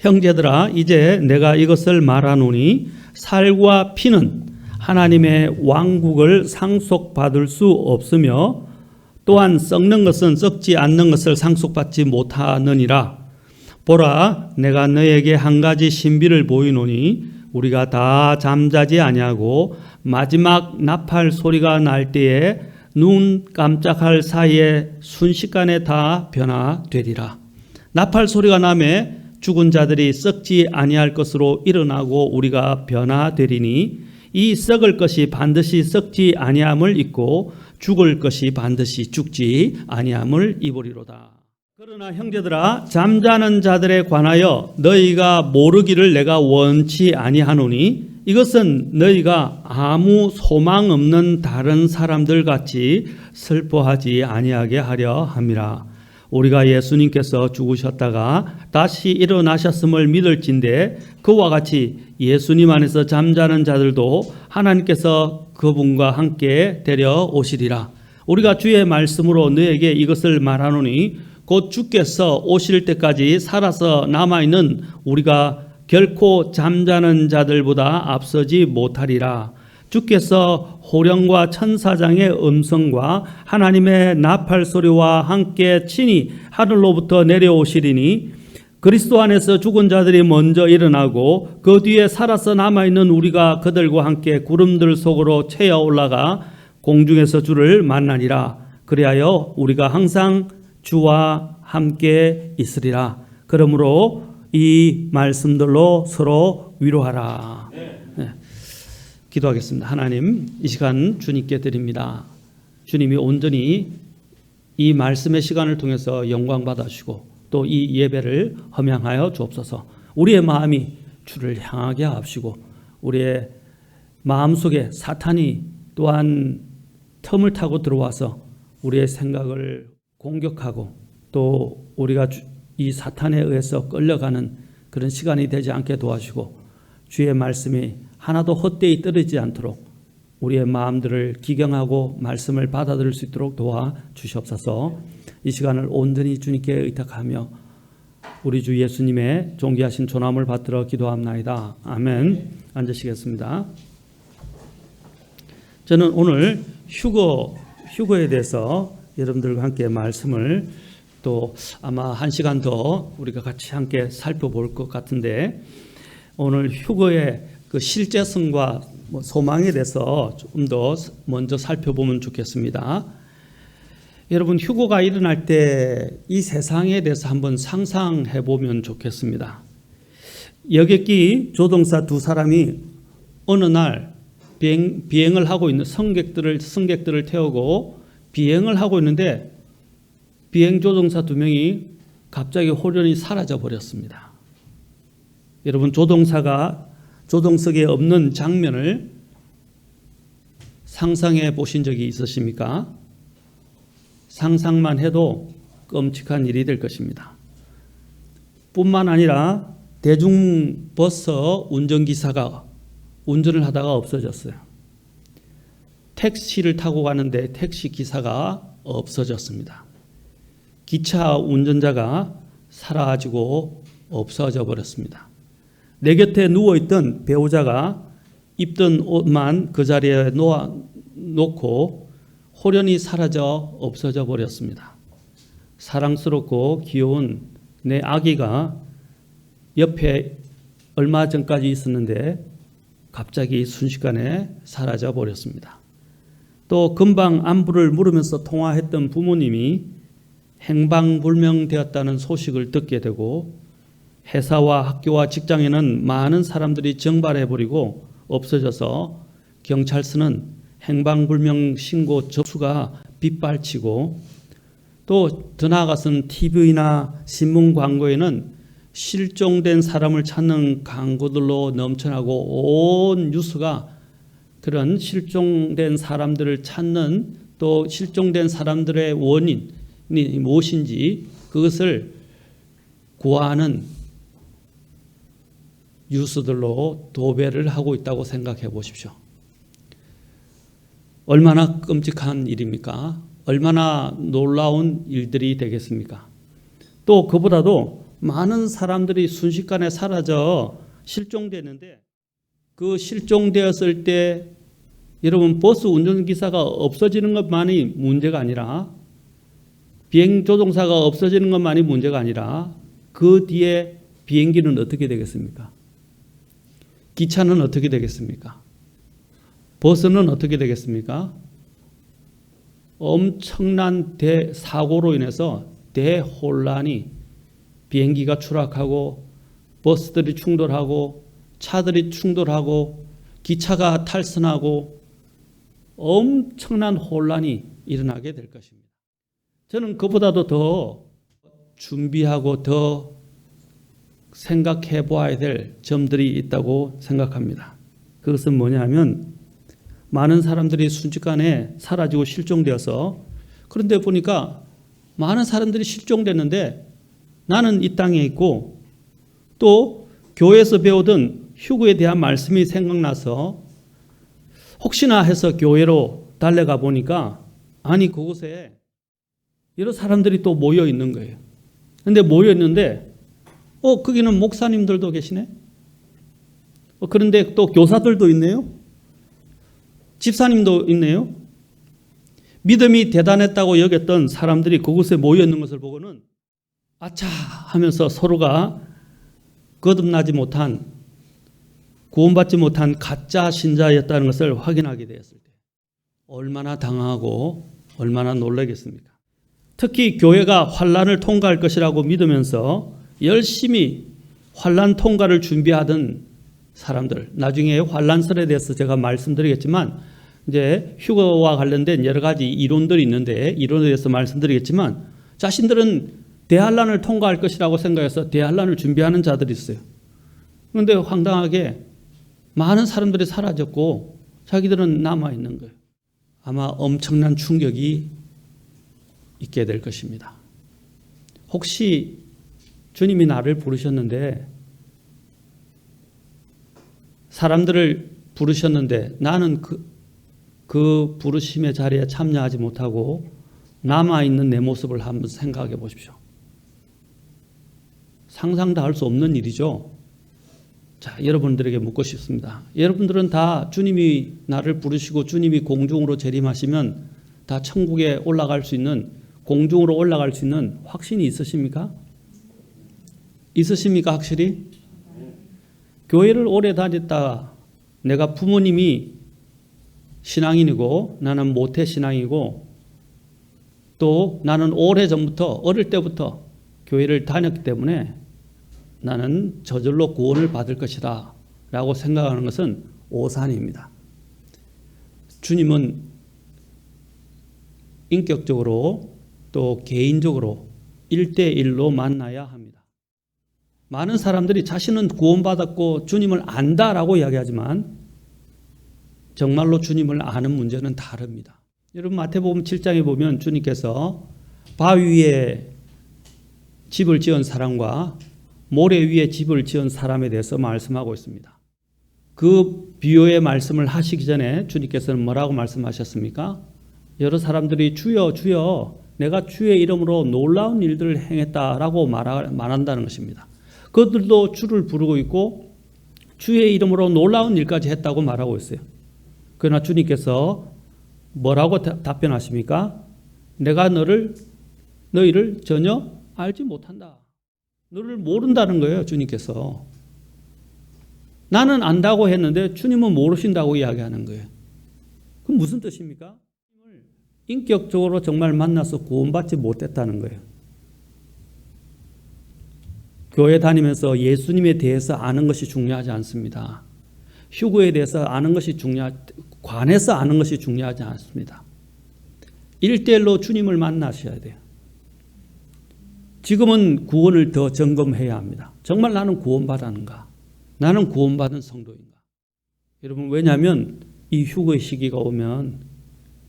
형제들아 이제 내가 이것을 말하노니 살과 피는 하나님의 왕국을 상속받을 수 없으며 또한 썩는 것은 썩지 않는 것을 상속받지 못하느니라. 보라, 내가 너에게 한 가지 신비를 보이노니 우리가 다 잠자지 아니하고 마지막 나팔 소리가 날 때에 눈 깜짝할 사이에 순식간에 다 변화되리라. 나팔 소리가 나매 죽은 자들이 썩지 아니할 것으로 일어나고 우리가 변화되리니 이 썩을 것이 반드시 썩지 아니함을 입고 죽을 것이 반드시 죽지 아니함을 입으리로다. 그러나 형제들아 잠자는 자들에 관하여 너희가 모르기를 내가 원치 아니하노니 이것은 너희가 아무 소망 없는 다른 사람들 같이 슬퍼하지 아니하게 하려 함이라. 우리가 예수님께서 죽으셨다가 다시 일어나셨음을 믿을진대 그와 같이 예수님 안에서 잠자는 자들도 하나님께서 그분과 함께 데려오시리라. 우리가 주의 말씀으로 너에게 이것을 말하노니 곧 주께서 오실 때까지 살아서 남아있는 우리가 결코 잠자는 자들보다 앞서지 못하리라. 주께서 호령과 천사장의 음성과 하나님의 나팔 소리와 함께 친히 하늘로부터 내려오시리니 그리스도 안에서 죽은 자들이 먼저 일어나고 그 뒤에 살아서 남아있는 우리가 그들과 함께 구름들 속으로 채어 올라가 공중에서 주를 만나리라. 그리하여 우리가 항상 주와 함께 있으리라. 그러므로 이 말씀들로 서로 위로하라. 네. 기도하겠습니다. 하나님, 이 시간 주님께 드립니다. 주님이 온전히 이 말씀의 시간을 통해서 영광 받아주시고 또 이 예배를 험양하여 주옵소서. 우리의 마음이 주를 향하게 하옵시고 우리의 마음속에 사탄이 또한 틈을 타고 들어와서 우리의 생각을 공격하고 또 우리가 이 사탄에 의해서 끌려가는 그런 시간이 되지 않게 도와주시고 주의 말씀이 하나도 헛되이 떨어지지 않도록 우리의 마음들을 기경하고 말씀을 받아들일 수 있도록 도와주시옵소서. 이 시간을 온전히 주님께 의탁하며 우리 주 예수님의 존귀하신 존함을 받들어 기도합나이다. 아멘. 앉으시겠습니다. 저는 오늘 휴거에 대해서 여러분들과 함께 말씀을 또 아마 1시간 더 우리가 같이 함께 살펴볼 것 같은데 오늘 휴거의 그 실제성과 소망에 대해서 좀 더 먼저 살펴보면 좋겠습니다. 여러분 휴거가 일어날 때 이 세상에 대해서 한번 상상해 보면 좋겠습니다. 여객기 조종사 두 사람이 어느 날 비행을 하고 있는 승객들을 태우고 비행을 하고 있는데 비행 조종사 두 명이 갑자기 홀연히 사라져 버렸습니다. 여러분 조종사가 조종석에 없는 장면을 상상해 보신 적이 있으십니까? 상상만 해도 끔찍한 일이 될 것입니다. 뿐만 아니라 대중버스 운전기사가 운전을 하다가 없어졌어요. 택시를 타고 가는데 택시기사가 없어졌습니다. 기차 운전자가 사라지고 없어져 버렸습니다. 내 곁에 누워있던 배우자가 입던 옷만 그 자리에 놓고 홀연히 사라져 없어져 버렸습니다. 사랑스럽고 귀여운 내 아기가 옆에 얼마 전까지 있었는데 갑자기 순식간에 사라져 버렸습니다. 또 금방 안부를 물으면서 통화했던 부모님이 행방불명되었다는 소식을 듣게 되고 회사와 학교와 직장에는 많은 사람들이 정발해버리고 없어져서 경찰서는 행방불명 신고 접수가 빗발치고 또 더 나아가서는 TV나 신문 광고에는 실종된 사람을 찾는 광고들로 넘쳐나고 온 뉴스가 그런 실종된 사람들을 찾는 또 실종된 사람들의 원인이 무엇인지 그것을 구하는 뉴스들로 도배를 하고 있다고 생각해 보십시오. 얼마나 끔찍한 일입니까? 얼마나 놀라운 일들이 되겠습니까? 또 그보다도 많은 사람들이 순식간에 사라져 실종되는데 그 실종되었을 때 여러분 버스 운전기사가 없어지는 것만이 문제가 아니라 비행 조종사가 없어지는 것만이 문제가 아니라 그 뒤에 비행기는 어떻게 되겠습니까? 기차는 어떻게 되겠습니까? 버스는 어떻게 되겠습니까? 엄청난 대사고로 인해서 대혼란이 비행기가 추락하고 버스들이 충돌하고 차들이 충돌하고 기차가 탈선하고 엄청난 혼란이 일어나게 될 것입니다. 저는 그보다도 더 준비하고 더 생각해 보아야 될 점들이 있다고 생각합니다. 그것은 뭐냐면 많은 사람들이 순식간에 사라지고 실종되어서 그런데 보니까 많은 사람들이 실종됐는데 나는 이 땅에 있고 또 교회에서 배우던 휴거에 대한 말씀이 생각나서 혹시나 해서 교회로 달려가 보니까 아니 그곳에 여러 사람들이 또 모여 있는 거예요. 근데 모여 있는데 거기는 목사님들도 계시네. 그런데 또 교사들도 있네요. 집사님도 있네요. 믿음이 대단했다고 여겼던 사람들이 그곳에 모여 있는 것을 보고는 아차 하면서 서로가 거듭나지 못한 구원받지 못한 가짜 신자였다는 것을 확인하게 되었을 때 얼마나 당황하고 얼마나 놀라겠습니까? 특히 교회가 환란을 통과할 것이라고 믿으면서 열심히 환란 통과를 준비하던 사람들, 나중에 환란설에 대해서 제가 말씀드리겠지만 이제 휴거와 관련된 여러 가지 이론들이 있는데 이론에 대해서 말씀드리겠지만 자신들은 대환란을 통과할 것이라고 생각해서 대환란을 준비하는 자들이 있어요. 그런데 황당하게 많은 사람들이 사라졌고 자기들은 남아있는 거예요. 아마 엄청난 충격이 있게 될 것입니다. 혹시 주님이 나를 부르셨는데 사람들을 부르셨는데 나는 그 부르심의 자리에 참여하지 못하고 남아있는 내 모습을 한번 생각해 보십시오. 상상도 할 수 없는 일이죠. 자, 여러분들에게 묻고 싶습니다. 여러분들은 다 주님이 나를 부르시고 주님이 공중으로 재림하시면 다 천국에 올라갈 수 있는 공중으로 올라갈 수 있는 확신이 있으십니까? 있으십니까 확실히? 교회를 오래 다녔다. 내가 부모님이 신앙인이고 나는 모태 신앙이고 또 나는 오래전부터 어릴 때부터 교회를 다녔기 때문에 나는 저절로 구원을 받을 것이다 라고 생각하는 것은 오산입니다. 주님은 인격적으로 또 개인적으로 1대1로 만나야 합니다. 많은 사람들이 자신은 구원받았고 주님을 안다라고 이야기하지만 정말로 주님을 아는 문제는 다릅니다. 여러분 마태복음 7장에 보면 주님께서 바위 위에 집을 지은 사람과 모래 위에 집을 지은 사람에 대해서 말씀하고 있습니다. 그 비유의 말씀을 하시기 전에 주님께서는 뭐라고 말씀하셨습니까? 여러 사람들이 주여 주여 내가 주의 이름으로 놀라운 일들을 행했다라고 말한다는 것입니다. 그들도 주를 부르고 있고 주의 이름으로 놀라운 일까지 했다고 말하고 있어요. 그러나 주님께서 뭐라고 답변하십니까? 내가 너희를 전혀 알지 못한다. 너를 모른다는 거예요, 주님께서. 나는 안다고 했는데 주님은 모르신다고 이야기하는 거예요. 그럼 무슨 뜻입니까? 인격적으로 정말 만나서 구원받지 못했다는 거예요. 교회 다니면서 예수님에 대해서 아는 것이 중요하지 않습니다. 휴거에 대해서 아는 것이 관해서 아는 것이 중요하지 않습니다. 1대1로 주님을 만나셔야 돼요. 지금은 구원을 더 점검해야 합니다. 정말 나는 구원받았는가? 나는 구원받은 성도인가? 여러분 왜냐하면 이 휴거의 시기가 오면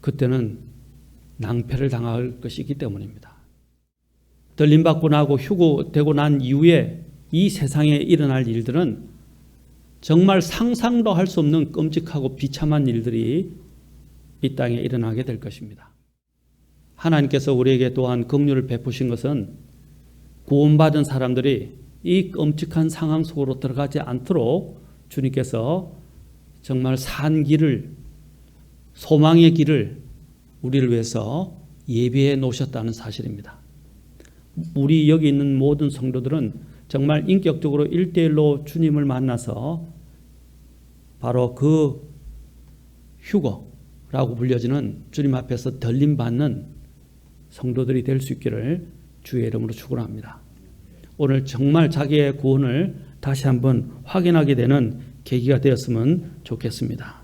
그때는 낭패를 당할 것이기 때문입니다. 들림받고 나고 휴거되고 난 이후에 이 세상에 일어날 일들은 정말 상상도 할 수 없는 끔찍하고 비참한 일들이 이 땅에 일어나게 될 것입니다. 하나님께서 우리에게 또한 긍휼을 베푸신 것은 구원받은 사람들이 이 끔찍한 상황 속으로 들어가지 않도록 주님께서 정말 산 길을, 소망의 길을 우리를 위해서 예비해 놓으셨다는 사실입니다. 우리 여기 있는 모든 성도들은 정말 인격적으로 1대1로 주님을 만나서 바로 그 휴거라고 불려지는 주님 앞에서 들림받는 성도들이 될 수 있기를 주의 이름으로 축원합니다. 오늘 정말 자기의 구원을 다시 한번 확인하게 되는 계기가 되었으면 좋겠습니다.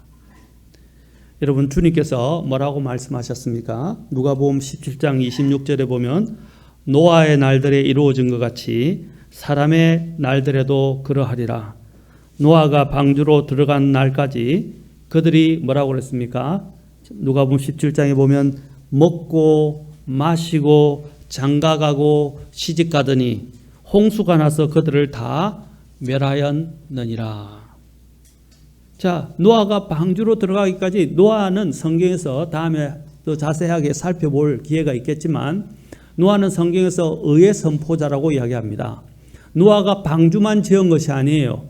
여러분, 주님께서 뭐라고 말씀하셨습니까? 누가복음 17장 26절에 보면 노아의 날들에 이루어진 것 같이 사람의 날들에도 그러하리라. 노아가 방주로 들어간 날까지 그들이 뭐라고 그랬습니까? 누가복음 17장에 보면 먹고 마시고 장가가고 시집가더니 홍수가 나서 그들을 다 멸하였느니라. 자, 노아가 방주로 들어가기까지, 노아는 성경에서 다음에 더 자세하게 살펴볼 기회가 있겠지만 노아는 성경에서 의의 선포자라고 이야기합니다. 노아가 방주만 지은 것이 아니에요.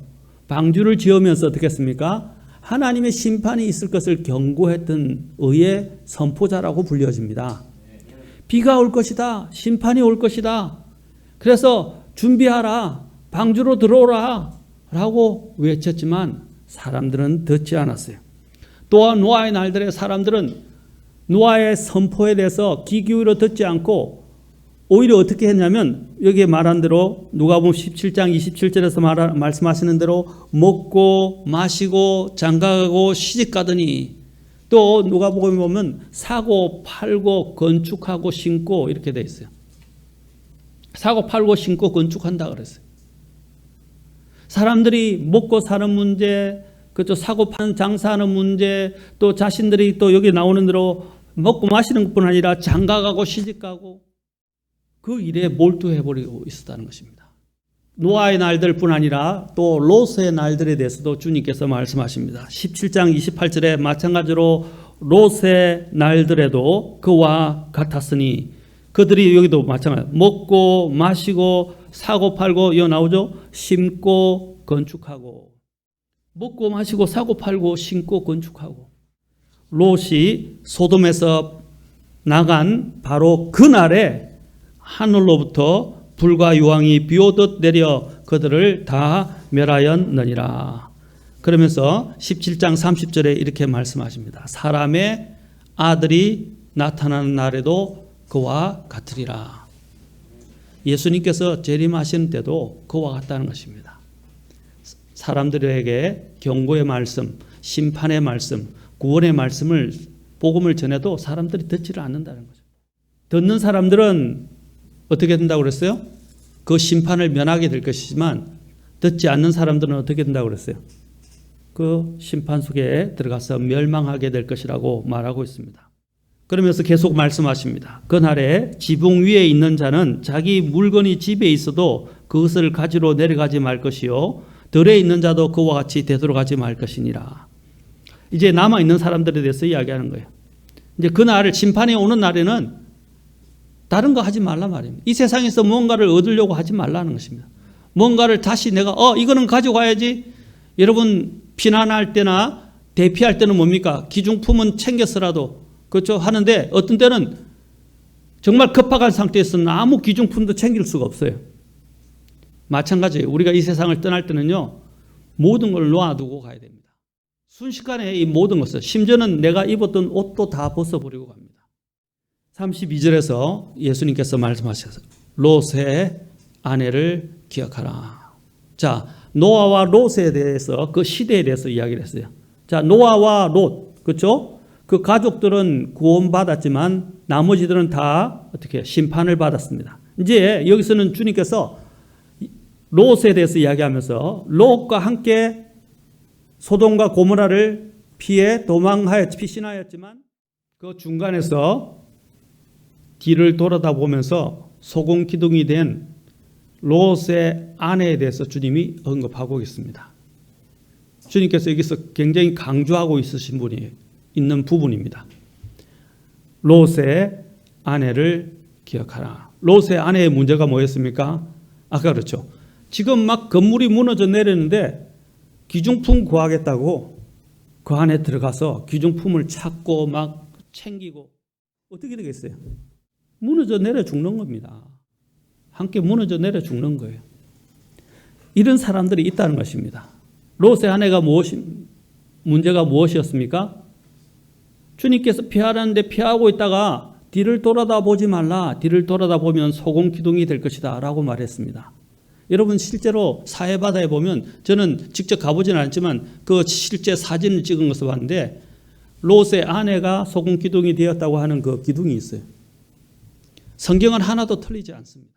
방주를 지으면서 어떻게 했습니까? 하나님의 심판이 있을 것을 경고했던 의의 선포자라고 불려집니다. 비가 올 것이다. 심판이 올 것이다. 그래서 준비하라. 방주로 들어오라. 라고 외쳤지만 사람들은 듣지 않았어요. 또한 노아의 날들에 사람들은 노아의 선포에 대해서 귀 기울여 듣지 않고 오히려 어떻게 했냐면 여기에 말한 대로 누가복음 17장 27절에서 말씀하시는 대로 먹고 마시고 장가가고 시집가더니 또 누가복음에 보면 사고 팔고 건축하고 신고 이렇게 돼 있어요. 사고 팔고 신고 건축한다 그랬어요. 사람들이 먹고 사는 문제, 그죠? 사고 파는 장사하는 문제, 또 자신들이 또 여기 나오는 대로 먹고 마시는 것뿐 아니라 장가가고 시집가고 그 일에 몰두해버리고 있었다는 것입니다. 노아의 날들뿐 아니라 또 롯의 날들에 대해서도 주님께서 말씀하십니다. 17장 28절에 마찬가지로 롯의 날들에도 그와 같았으니 그들이 여기도 마찬가지로 먹고 마시고 사고 팔고 이거 나오죠? 심고 건축하고 먹고 마시고 사고 팔고 심고 건축하고 롯이 소돔에서 나간 바로 그날에 하늘로부터 불과 유황이 비오듯 내려 그들을 다 멸하였느니라. 그러면서 17장 30절에 이렇게 말씀하십니다. 사람의 아들이 나타나는 날에도 그와 같으리라. 예수님께서 재림하시는 때도 그와 같다는 것입니다. 사람들에게 경고의 말씀, 심판의 말씀, 구원의 말씀을 복음을 전해도 사람들이 듣지를 않는다는 거죠. 듣는 사람들은 어떻게 된다고 그랬어요? 그 심판을 면하게 될 것이지만 듣지 않는 사람들은 어떻게 된다고 그랬어요? 그 심판 속에 들어가서 멸망하게 될 것이라고 말하고 있습니다. 그러면서 계속 말씀하십니다. 그날에 지붕 위에 있는 자는 자기 물건이 집에 있어도 그것을 가지러 내려가지 말 것이요 들에 있는 자도 그와 같이 되돌아가지 말 것이니라. 이제 남아있는 사람들에 대해서 이야기하는 거예요. 이제 그날 심판이 오는 날에는 다른 거 하지 말란 말입니다. 이 세상에서 뭔가를 얻으려고 하지 말라는 것입니다. 뭔가를 다시 내가 이거는 가져가야지. 여러분 피난할 때나 대피할 때는 뭡니까? 기중품은 챙겼어라도 그렇죠 하는데 어떤 때는 정말 급박한 상태에서는 아무 기중품도 챙길 수가 없어요. 마찬가지예요. 우리가 이 세상을 떠날 때는요 모든 걸 놓아두고 가야 됩니다. 순식간에 이 모든 것을 심지어는 내가 입었던 옷도 다 벗어버리고 갑니다. 32절에서 예수님께서 말씀하셔서 롯의 아내를 기억하라. 자, 노아와 롯에 대해서 그 시대에 대해서 이야기를 했어요. 자, 노아와 롯, 그렇죠? 그 가족들은 구원받았지만 나머지들은 다 어떻게 심판을 받았습니다. 이제 여기서는 주님께서 롯에 대해서 이야기하면서 롯과 함께 소돔과 고모라를 피해 피신하였지만 그 중간에서 뒤를 돌아다 보면서 소금 기둥이 된 롯의 아내에 대해서 주님이 언급하고 있습니다. 주님께서 여기서 굉장히 강조하고 있는 부분입니다. 롯의 아내를 기억하라. 롯의 아내의 문제가 뭐였습니까? 아까 그렇죠. 지금 막 건물이 무너져 내리는데 귀중품 구하겠다고 그 안에 들어가서 귀중품을 찾고 막 챙기고 어떻게 되겠어요? 무너져 내려 죽는 겁니다. 함께 무너져 내려 죽는 거예요. 이런 사람들이 있다는 것입니다. 롯의 아내가 문제가 무엇이었습니까? 주님께서 피하라는데 피하고 있다가 뒤를 돌아다 보지 말라. 뒤를 돌아다 보면 소금 기둥이 될 것이다 라고 말했습니다. 여러분 실제로 사해바다에 보면 저는 직접 가보지는 않았지만 그 실제 사진을 찍은 것을 봤는데 롯의 아내가 소금 기둥이 되었다고 하는 그 기둥이 있어요. 성경은 하나도 틀리지 않습니다.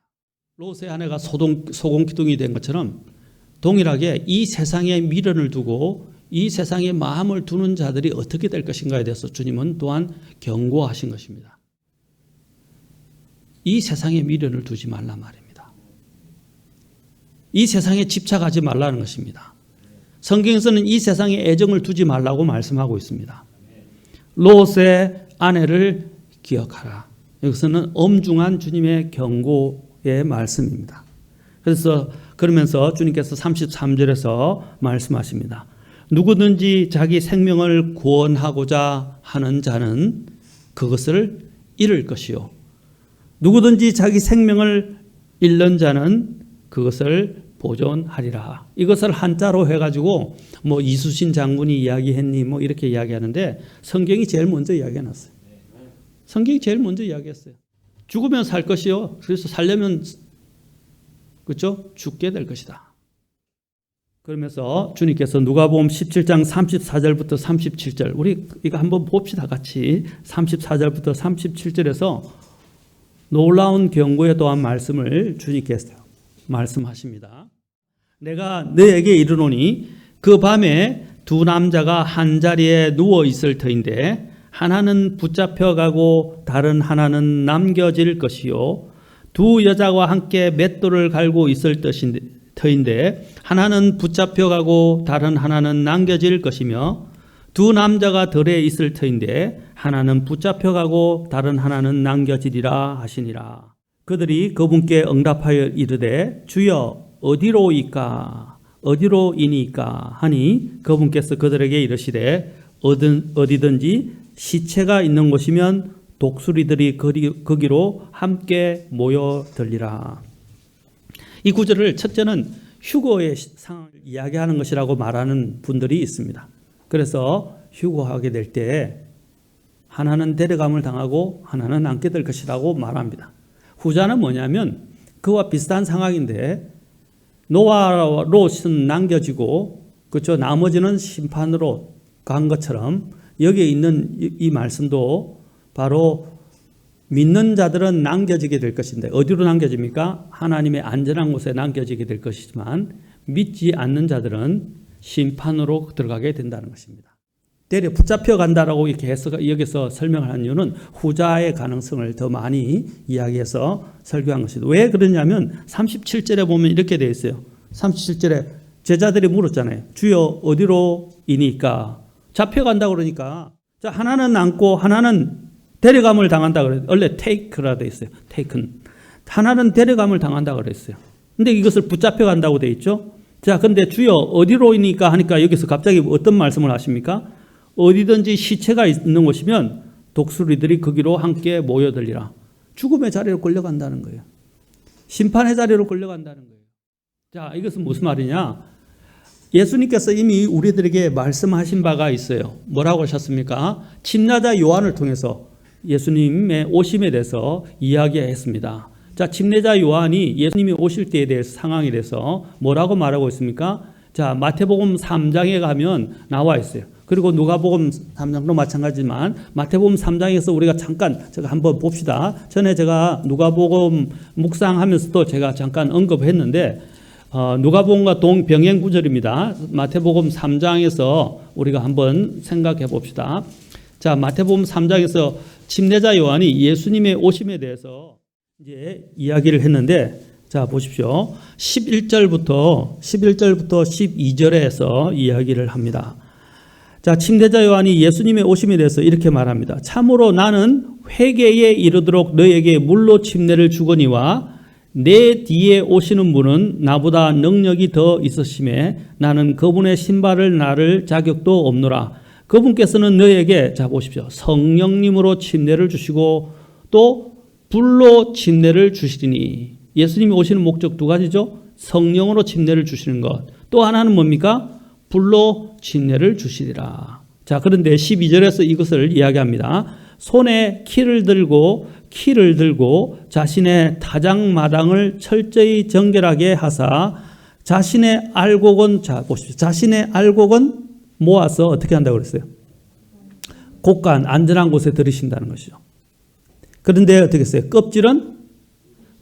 롯의 아내가 소금 기둥이 된 것처럼 동일하게 이 세상에 미련을 두고 이 세상에 마음을 두는 자들이 어떻게 될 것인가에 대해서 주님은 또한 경고하신 것입니다. 이 세상에 미련을 두지 말란 말입니다. 이 세상에 집착하지 말라는 것입니다. 성경에서는 이 세상에 애정을 두지 말라고 말씀하고 있습니다. 롯의 아내를 기억하라. 여기서는 엄중한 주님의 경고의 말씀입니다. 그러면서 주님께서 33절에서 말씀하십니다. 누구든지 자기 생명을 구원하고자 하는 자는 그것을 잃을 것이요. 누구든지 자기 생명을 잃는 자는 그것을 보존하리라. 이것을 한자로 해가지고 뭐 이수신 장군이 이야기했니 뭐 이렇게 이야기하는데 성경이 제일 먼저 이야기해놨어요. 성경이 제일 먼저 이야기했어요. 죽으면 살 것이요. 그래서 살려면 그렇죠? 죽게 될 것이다. 그러면서 주님께서 누가복음 17장 34절부터 37절 우리 이거 한번 봅시다 같이. 34절부터 37절에서 놀라운 경고에 또한 말씀을 주님께서 말씀하십니다. 내가 너에게 이르노니 그 밤에 두 남자가 한 자리에 누워 있을 터인데 하나는 붙잡혀가고 다른 하나는 남겨질 것이요 두 여자와 함께 맷돌을 갈고 있을 터인데 하나는 붙잡혀가고 다른 하나는 남겨질 것이며 두 남자가 들에 있을 터인데 하나는 붙잡혀가고 다른 하나는 남겨지리라 하시니라. 그들이 그분께 응답하여 이르되 주여 어디로이까 어디로이니까 하니 그분께서 그들에게 이르시되 어디든지 시체가 있는 곳이면 독수리들이 거기로 함께 모여들리라. 이 구절을 첫째는 휴거의 상황을 이야기하는 것이라고 말하는 분들이 있습니다. 그래서 휴거하게 될 때 하나는 데려감을 당하고 하나는 남게 될 것이라고 말합니다. 후자는 뭐냐면 그와 비슷한 상황인데 노아와 롯은 남겨지고 그렇죠. 나머지는 심판으로 간 것처럼 여기에 있는 이 말씀도 바로 믿는 자들은 남겨지게 될 것인데 어디로 남겨집니까? 하나님의 안전한 곳에 남겨지게 될 것이지만 믿지 않는 자들은 심판으로 들어가게 된다는 것입니다. 때려 붙잡혀 간다라고 이렇게 해서 여기서 설명하는 이유는 후자의 가능성을 더 많이 이야기해서 설교한 것입니다. 왜 그러냐면 37절에 보면 이렇게 되어 있어요. 37절에 제자들이 물었잖아요. 주여 어디로이니까? 잡혀간다고 그러니까 자, 하나는 남고 하나는 데려감을 당한다 그래요. 원래 take라 되어 있어요. taken. 하나는 데려감을 당한다 그랬어요. 근데 이것을 붙잡혀 간다고 되어 있죠. 자, 근데 주여 어디로이니까 하니까 여기서 갑자기 어떤 말씀을 하십니까? 어디든지 시체가 있는 곳이면 독수리들이 거기로 함께 모여들리라. 죽음의 자리로 끌려간다는 거예요. 심판의 자리로 끌려간다는 거예요. 자, 이것은 무슨 말이냐? 예수님께서 이미 우리들에게 말씀하신 바가 있어요. 뭐라고 하셨습니까? 침례자 요한을 통해서 예수님의 오심에 대해서 이야기했습니다. 자, 침례자 요한이 예수님이 오실 때에 대해서 상황에 대해서 뭐라고 말하고 있습니까? 자, 마태복음 3장에 가면 나와 있어요. 그리고 누가복음 3장도 마찬가지지만 마태복음 3장에서 우리가 잠깐 제가 한번 봅시다. 전에 제가 누가복음 묵상하면서도 제가 잠깐 언급했는데 누가복음과 동병행 구절입니다. 마태복음 3장에서 우리가 한번 생각해 봅시다. 자, 마태복음 3장에서 침례자 요한이 예수님의 오심에 대해서 이제 이야기를 했는데 자, 보십시오. 11절부터 12절에서 이야기를 합니다. 자, 침례자 요한이 예수님의 오심에 대해서 이렇게 말합니다. 참으로 나는 회개에 이르도록 너에게 물로 침례를 주거니와 내 뒤에 오시는 분은 나보다 능력이 더 있으심에 나는 그분의 신발을 나를 자격도 없노라. 그분께서는 너에게, 자 보십시오, 성령님으로 침례를 주시고 또 불로 침례를 주시리니. 예수님이 오시는 목적 두 가지죠. 성령으로 침례를 주시는 것, 또 하나는 뭡니까? 불로 침례를 주시리라. 자, 그런데 12절에서 이것을 이야기합니다. 손에 키를 들고 자신의 타작마당을 철저히 정결하게 하사 자신의 알곡은, 자 보십시오, 자신의 알곡은 모아서 어떻게 한다고 그랬어요? 곳간 안전한 곳에 들이신다는 것이죠. 그런데 어떻게 했어요? 껍질은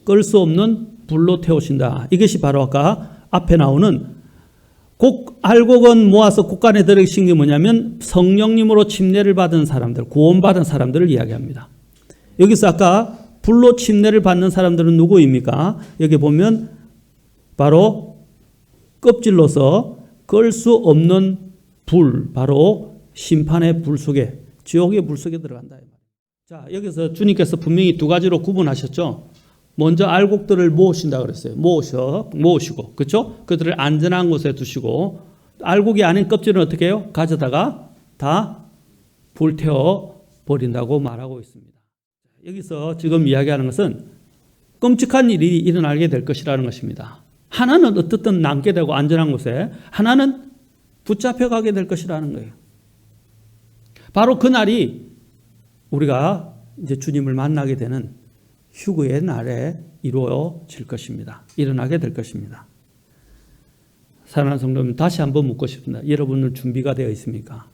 끌 수 없는 불로 태우신다. 이것이 바로 아까 앞에 나오는 알곡은 모아서 곳간에 들이신 게 뭐냐면 성령님으로 침례를 받은 사람들, 구원받은 사람들을 이야기합니다. 여기서 아까 불로 침례를 받는 사람들은 누구입니까? 여기 보면 바로 껍질로서 끌 수 없는 불, 바로 심판의 불 속에, 지옥의 불 속에 들어간다. 자, 여기서 주님께서 분명히 두 가지로 구분하셨죠. 먼저 알곡들을 모으신다 그랬어요. 모으시고, 그렇죠? 그들을 안전한 곳에 두시고, 알곡이 아닌 껍질은 어떻게 해요? 가져다가 다 불태워 버린다고 말하고 있습니다. 여기서 지금 이야기하는 것은 끔찍한 일이 일어나게 될 것이라는 것입니다. 하나는 어떻든 남게 되고 안전한 곳에, 하나는 붙잡혀가게 될 것이라는 거예요. 바로 그날이 우리가 이제 주님을 만나게 되는 휴거의 날에 이루어질 것입니다. 일어나게 될 것입니다. 사랑하는 성도님, 다시 한번 묻고 싶습니다. 여러분은 준비가 되어 있습니까?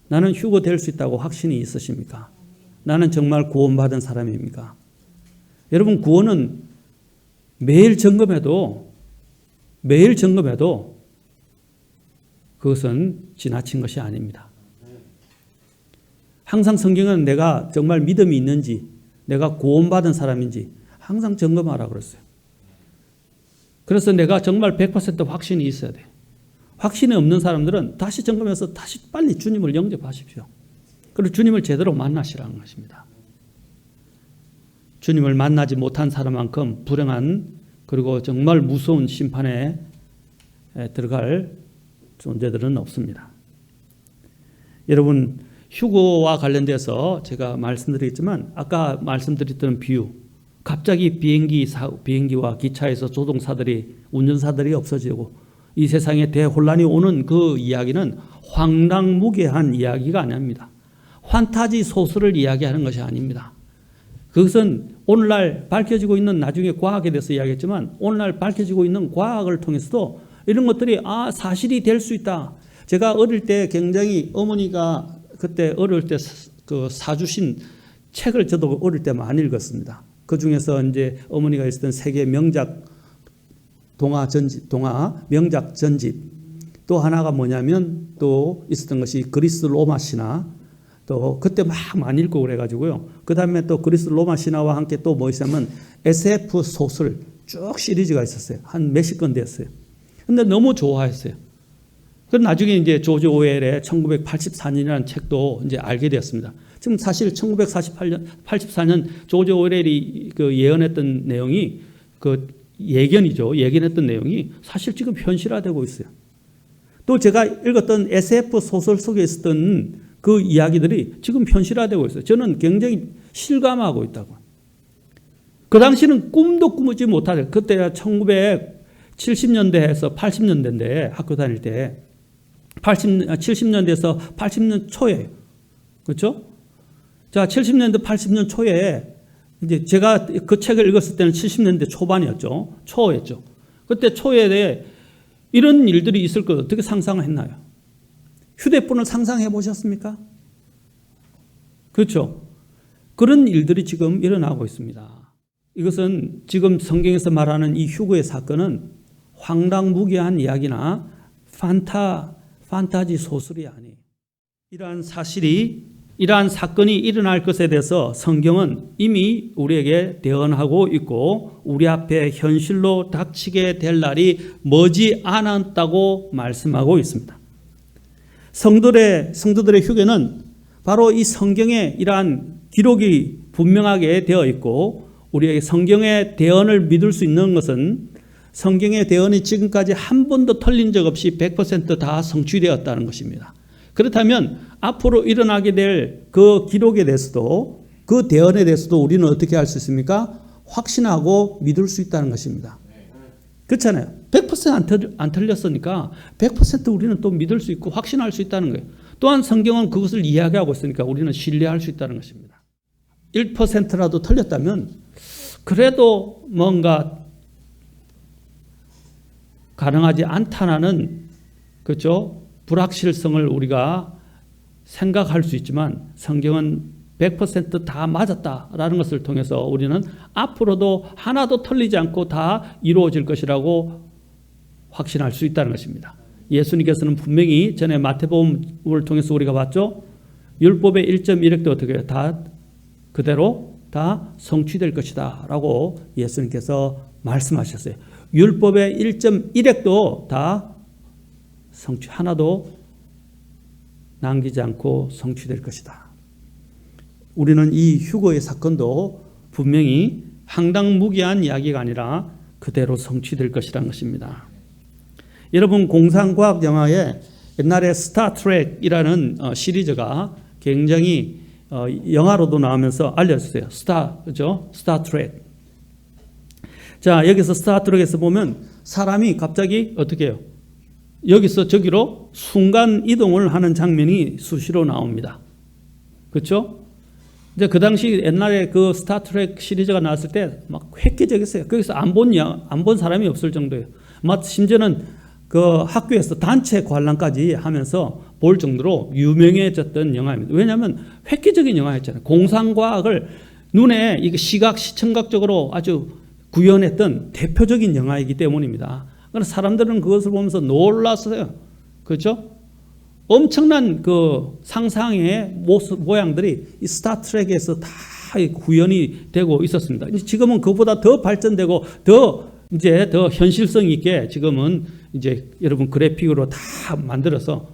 나는 휴거 될 수 있다고 확신이 있으십니까? 나는 정말 구원받은 사람입니까? 여러분, 구원은 매일 점검해도 그것은 지나친 것이 아닙니다. 항상 성경은 내가 정말 믿음이 있는지, 내가 구원받은 사람인지 항상 점검하라고 그랬어요. 그래서 내가 정말 100% 확신이 있어야 돼요. 확신이 없는 사람들은 다시 점검해서 다시 빨리 주님을 영접하십시오. 그리고 주님을 제대로 만나시라는 것입니다. 주님을 만나지 못한 사람만큼 불행한, 그리고 정말 무서운 심판에 들어갈 존재들은 없습니다. 여러분, 휴거와 관련돼서 제가 말씀드리겠지만 아까 말씀드렸던 비유, 갑자기 비행기와 기차에서 운전사들이 없어지고 이 세상에 대혼란이 오는 그 이야기는 황당무계한 이야기가 아닙니다. 판타지 소설을 이야기하는 것이 아닙니다. 그것은 오늘날 밝혀지고 있는, 나중에 과학에 대해서 이야기했지만 오늘날 밝혀지고 있는 과학을 통해서도 이런 것들이 사실이 될 수 있다. 제가 어릴 때 굉장히 어머니가 그때 어릴 때 그 사주신 책을 저도 어릴 때 많이 읽었습니다. 그 중에서 이제 어머니가 있었던 세계 명작 동화 명작 전집, 또 하나가 뭐냐면 또 있었던 것이 그리스 로마 신화, 또 그때 막 많이 읽고 그래가지고요. 그 다음에 또 그리스 로마 신화와 함께 또 뭐 있었냐면 SF 소설 쭉 시리즈가 있었어요. 한 몇십 권 되었어요. 근데 너무 좋아했어요. 그럼 나중에 이제 조지 오웰의 1984년이라는 책도 이제 알게 되었습니다. 지금 사실 1984년 조지 오웰이 그 예언했던 내용이 그 예견했던 내용이 사실 지금 현실화되고 있어요. 또 제가 읽었던 SF 소설 속에 있었던 그 이야기들이 지금 현실화되고 있어요. 저는 굉장히 실감하고 있다고. 그 당시는 꿈도 꾸지 못하죠. 그때가 1970년대에서 80년대인데 학교 다닐 때 70년대에서 80년 초에, 그렇죠? 자, 70년대 80년 초에 이제 제가 그 책을 읽었을 때는 70년대 초반이었죠. 초였죠. 그때 초에 이런 일들이 있을 걸 어떻게 상상을 했나요? 휴대폰을 상상해 보셨습니까? 그렇죠. 그런 일들이 지금 일어나고 있습니다. 이것은 지금 성경에서 말하는 이 휴거의 사건은 황당무계한 이야기나 판타지 소설이 아니에요. 이러한 사건이 일어날 것에 대해서 성경은 이미 우리에게 대언하고 있고 우리 앞에 현실로 닥치게 될 날이 머지 않았다고 말씀하고 있습니다. 성도들의 휴게는 바로 이 성경에 이러한 기록이 분명하게 되어 있고, 우리에게 성경의 대언을 믿을 수 있는 것은 성경의 대언이 지금까지 한 번도 틀린 적 없이 100%다 성취되었다는 것입니다. 그렇다면 앞으로 일어나게 될 그 기록에 대해서도, 그 대언에 대해서도 우리는 어떻게 할 수 있습니까? 확신하고 믿을 수 있다는 것입니다. 그렇잖아요. 100% 안 틀렸으니까 100% 우리는 또 믿을 수 있고 확신할 수 있다는 거예요. 또한 성경은 그것을 이야기하고 있으니까 우리는 신뢰할 수 있다는 것입니다. 1%라도 틀렸다면 그래도 뭔가 가능하지 않다는, 그렇죠? 불확실성을 우리가 생각할 수 있지만 성경은 100% 맞았다라는 것을 통해서 우리는 앞으로도 하나도 틀리지 않고 다 이루어질 것이라고 확신할 수 있다는 것입니다. 예수님께서는 분명히 전에 마태복음을 통해서 우리가 봤죠. 율법의 1.1획도 어떻게 해요? 다 그대로 다 성취될 것이다 라고 예수님께서 말씀하셨어요. 율법의 1.1획도 다 성취, 하나도 남기지 않고 성취될 것이다. 우리는 이 휴거의 사건도 분명히 황당무계한 이야기가 아니라 그대로 성취될 것이라는 것입니다. 여러분, 공상과학 영화에 옛날에 스타트rek이라는 시리즈가 굉장히 영화로도 나오면서 알려졌어요. 그죠? 스타트렉. 자, 여기서 스타트rek에서 보면 사람이 갑자기 어떻게 해요? 여기서 저기로 순간 이동을 하는 장면이 수시로 나옵니다. 그렇죠? 이제 그 당시 옛날에 그 스타트렉 시리즈가 나왔을 때 막 획기적이었어요. 거기서 안 본 사람이 없을 정도예요. 심지어는 그 학교에서 단체 관람까지 하면서 볼 정도로 유명해졌던 영화입니다. 왜냐하면 획기적인 영화였잖아요. 공상과학을 눈에 시청각적으로 아주 구현했던 대표적인 영화이기 때문입니다. 그래서 사람들은 그것을 보면서 놀랐어요. 그렇죠? 엄청난 그 상상의 모양들이 이 스타트rek에서 다 구현이 되고 있었습니다. 지금은 그보다 더 발전되고 더 현실성 있게 지금은 이제 여러분 그래픽으로 다 만들어서,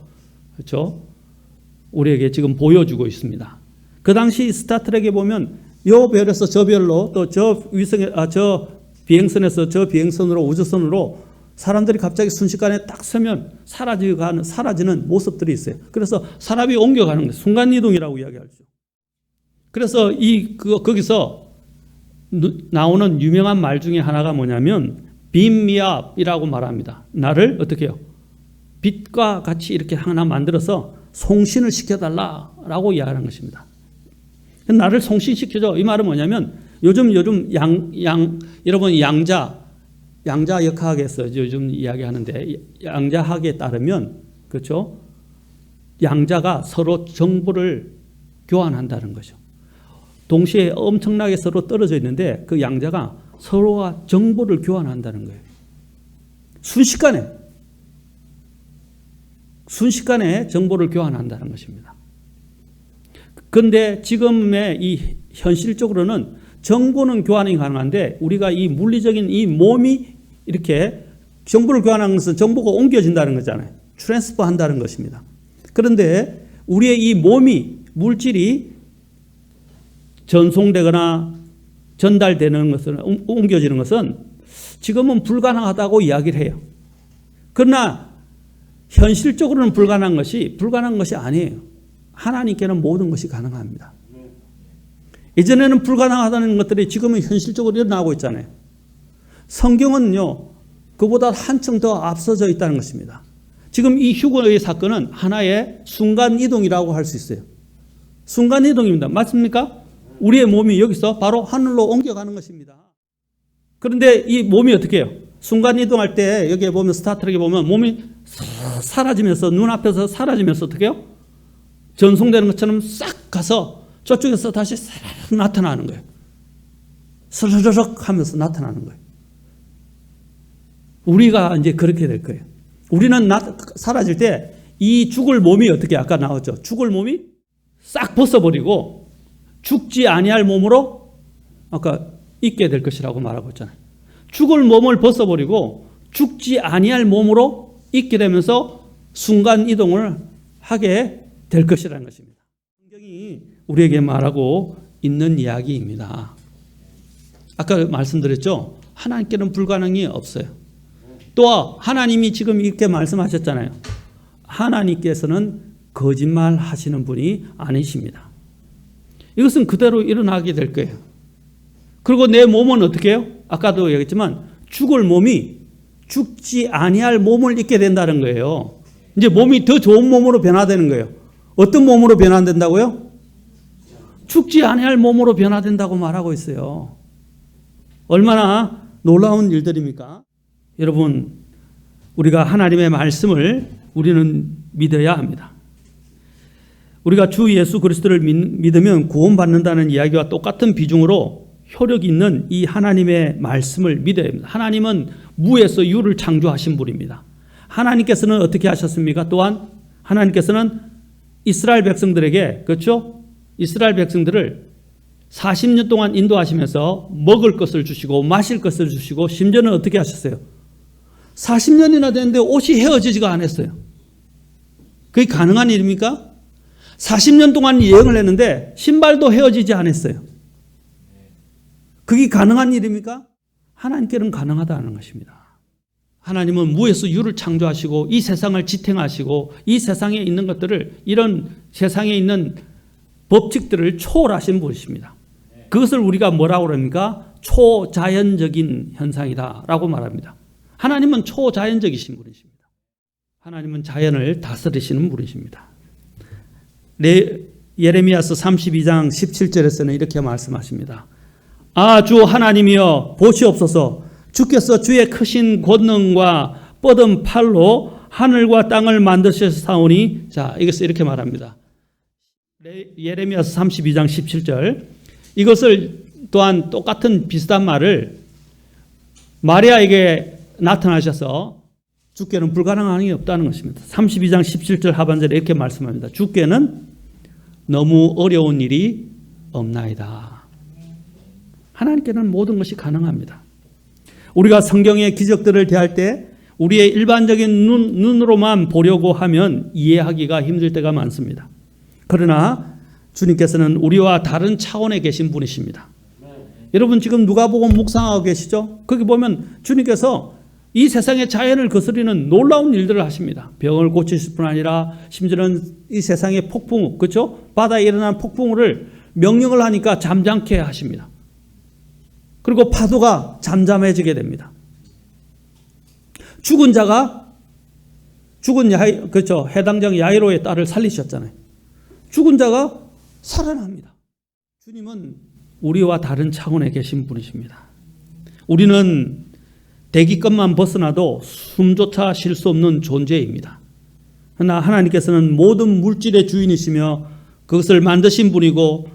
그렇죠? 우리에게 지금 보여주고 있습니다. 그 당시 스타트rek에 보면 요 별에서 저 별로, 또 저 비행선에서 저 비행선으로, 우주선으로 사람들이 갑자기 순식간에 딱 서면 사라지는 모습들이 있어요. 그래서 사람이 옮겨가는 거예요. 순간이동이라고 이야기하죠. 그래서 거기서 나오는 유명한 말 중에 하나가 뭐냐면 beam me up이라고 말합니다. 나를 어떻게 해요? 빛과 같이 이렇게 하나 만들어서 송신을 시켜달라라고 이야기하는 것입니다. 나를 송신시켜줘. 이 말은 뭐냐면 요즘 여러분 양자 역학에서 요즘 이야기하는데, 양자학에 따르면, 그렇죠? 양자가 서로 정보를 교환한다는 거죠. 동시에 엄청나게 서로 떨어져 있는데 그 양자가 서로가 정보를 교환한다는 거예요. 순식간에 정보를 교환한다는 것입니다. 그런데 지금의 이 현실적으로는 정보는 교환이 가능한데 우리가 이 물리적인 이 몸이 이렇게 정보를 교환하는 것은 정보가 옮겨진다는 거잖아요. 트랜스퍼 한다는 것입니다. 그런데 우리의 이 몸이, 물질이 전송되거나 전달되는 것은, 옮겨지는 것은 지금은 불가능하다고 이야기를 해요. 그러나 현실적으로는 불가능한 것이 아니에요. 하나님께는 모든 것이 가능합니다. 예전에는 불가능하다는 것들이 지금은 현실적으로 일어나고 있잖아요. 성경은요, 그보다 한층 더 앞서져 있다는 것입니다. 지금 이 휴거의 사건은 하나의 순간이동이라고 할 수 있어요. 순간이동입니다. 맞습니까? 우리의 몸이 여기서 바로 하늘로 옮겨가는 것입니다. 그런데 이 몸이 어떻게 해요? 순간이동할 때 여기에 보면 스타트rek에 보면 몸이 사라지면서, 눈앞에서 사라지면서 어떻게 해요? 전송되는 것처럼 싹 가서 저쪽에서 다시 싹 나타나는 거예요. 스르륵 하면서 나타나는 거예요. 우리가 이제 그렇게 될 거예요. 우리는 사라질 때 이 죽을 몸이 어떻게, 아까 나왔죠? 죽을 몸이 싹 벗어버리고 죽지 아니할 몸으로 아까 있게 될 것이라고 말하고 있잖아요. 죽을 몸을 벗어버리고 죽지 아니할 몸으로 있게 되면서 순간 이동을 하게 될 것이라는 것입니다. 성경이 우리에게 말하고 있는 이야기입니다. 아까 말씀드렸죠? 하나님께는 불가능이 없어요. 또 하나님이 지금 이렇게 말씀하셨잖아요. 하나님께서는 거짓말 하시는 분이 아니십니다. 이것은 그대로 일어나게 될 거예요. 그리고 내 몸은 어떻게 해요? 아까도 얘기했지만 죽을 몸이 죽지 아니할 몸을 입게 된다는 거예요. 이제 몸이 더 좋은 몸으로 변화되는 거예요. 어떤 몸으로 변화된다고요? 죽지 아니할 몸으로 변화된다고 말하고 있어요. 얼마나 놀라운 일들입니까? 여러분, 우리가 하나님의 말씀을 우리는 믿어야 합니다. 우리가 주 예수 그리스도를 믿으면 구원받는다는 이야기와 똑같은 비중으로 효력 있는 이 하나님의 말씀을 믿어야 합니다. 하나님은 무에서 유를 창조하신 분입니다. 하나님께서는 어떻게 하셨습니까? 또한 하나님께서는 이스라엘 백성들에게, 그렇죠? 이스라엘 백성들을 40년 동안 인도하시면서 먹을 것을 주시고 마실 것을 주시고 심지어는 어떻게 하셨어요? 40년이나 됐는데 옷이 헤어지지가 않았어요. 그게 가능한 일입니까? 40년 동안 여행을 했는데 신발도 헤어지지 않았어요. 그게 가능한 일입니까? 하나님께는 가능하다는 것입니다. 하나님은 무에서 유를 창조하시고 이 세상을 지탱하시고 이 세상에 있는 것들을, 이런 세상에 있는 법칙들을 초월하신 분이십니다. 그것을 우리가 뭐라고 그럽니까? 초자연적인 현상이다라고 말합니다. 하나님은 초자연적이신 분이십니다. 하나님은 자연을 다스리시는 분이십니다. 예레미야서 32장 17절에서는 이렇게 말씀하십니다. 아, 주 하나님이여 보시옵소서. 주께서 주의 크신 권능과 뻗은 팔로 하늘과 땅을 만드셨사오니. 자, 이것을 이렇게 말합니다. 예레미야서 32장 17절. 이것을 또한 똑같은 비슷한 말을 마리아에게 나타나셔서 주께는 불가능한 일이 없다는 것입니다. 32장 17절 하반절에 이렇게 말씀합니다. 주께는 너무 어려운 일이 없나이다. 하나님께는 모든 것이 가능합니다. 우리가 성경의 기적들을 대할 때 우리의 일반적인 눈으로만 보려고 하면 이해하기가 힘들 때가 많습니다. 그러나 주님께서는 우리와 다른 차원에 계신 분이십니다. 여러분 지금 누가복음 묵상하고 계시죠? 거기 보면 주님께서 이 세상의 자연을 거스리는 놀라운 일들을 하십니다. 병을 고치실 뿐 아니라 심지어는 이 세상의 폭풍, 그렇죠? 바다에 일어난 폭풍우를 명령을 하니까 잠잠케 하십니다. 그리고 파도가 잠잠해지게 됩니다. 죽은 그렇죠? 해당장 야이로의 딸을 살리셨잖아요. 죽은 자가 살아납니다. 주님은 우리와 다른 차원에 계신 분이십니다. 우리는 대기권만 벗어나도 숨조차 쉴 수 없는 존재입니다. 그러나 하나님께서는 모든 물질의 주인이시며 그것을 만드신 분이고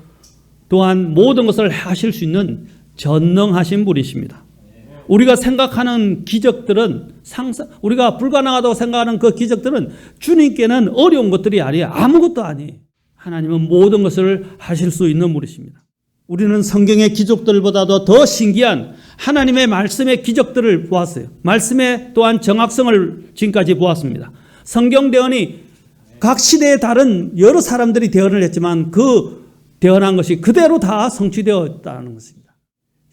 또한 모든 것을 하실 수 있는 전능하신 분이십니다. 우리가 생각하는 기적들은 우리가 불가능하다고 생각하는 그 기적들은 주님께는 어려운 것들이 아니에요. 아무것도 아니에요. 하나님은 모든 것을 하실 수 있는 분이십니다. 우리는 성경의 기적들보다도 더 신기한 하나님의 말씀의 기적들을 보았어요. 말씀의 또한 정확성을 지금까지 보았습니다. 성경 대언이 각 시대에 다른 여러 사람들이 대언을 했지만 그 대언한 것이 그대로 다 성취되었다는 것입니다.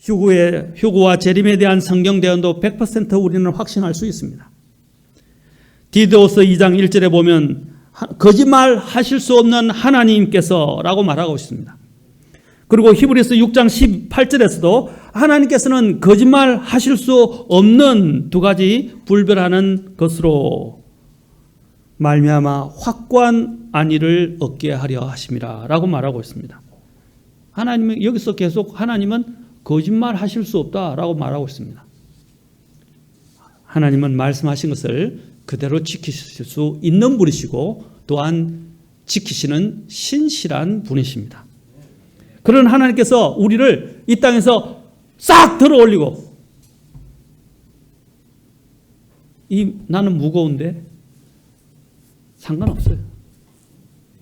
휴거와 재림에 대한 성경 대언도 100% 우리는 확신할 수 있습니다. 디도서 2장 1절에 보면 거짓말 하실 수 없는 하나님께서 라고 말하고 있습니다. 그리고 히브리서 6장 18절에서도 하나님께서는 거짓말 하실 수 없는 두 가지 불별하는 것으로 말미암아 확고한 안위를 얻게 하려 하심이라 라고 말하고 있습니다. 하나님은 여기서 계속 하나님은 거짓말 하실 수 없다라고 말하고 있습니다. 하나님은 말씀하신 것을 그대로 지키실 수 있는 분이시고 또한 지키시는 신실한 분이십니다. 그런 하나님께서 우리를 이 땅에서 싹 들어 올리고 나는 무거운데 상관없어요.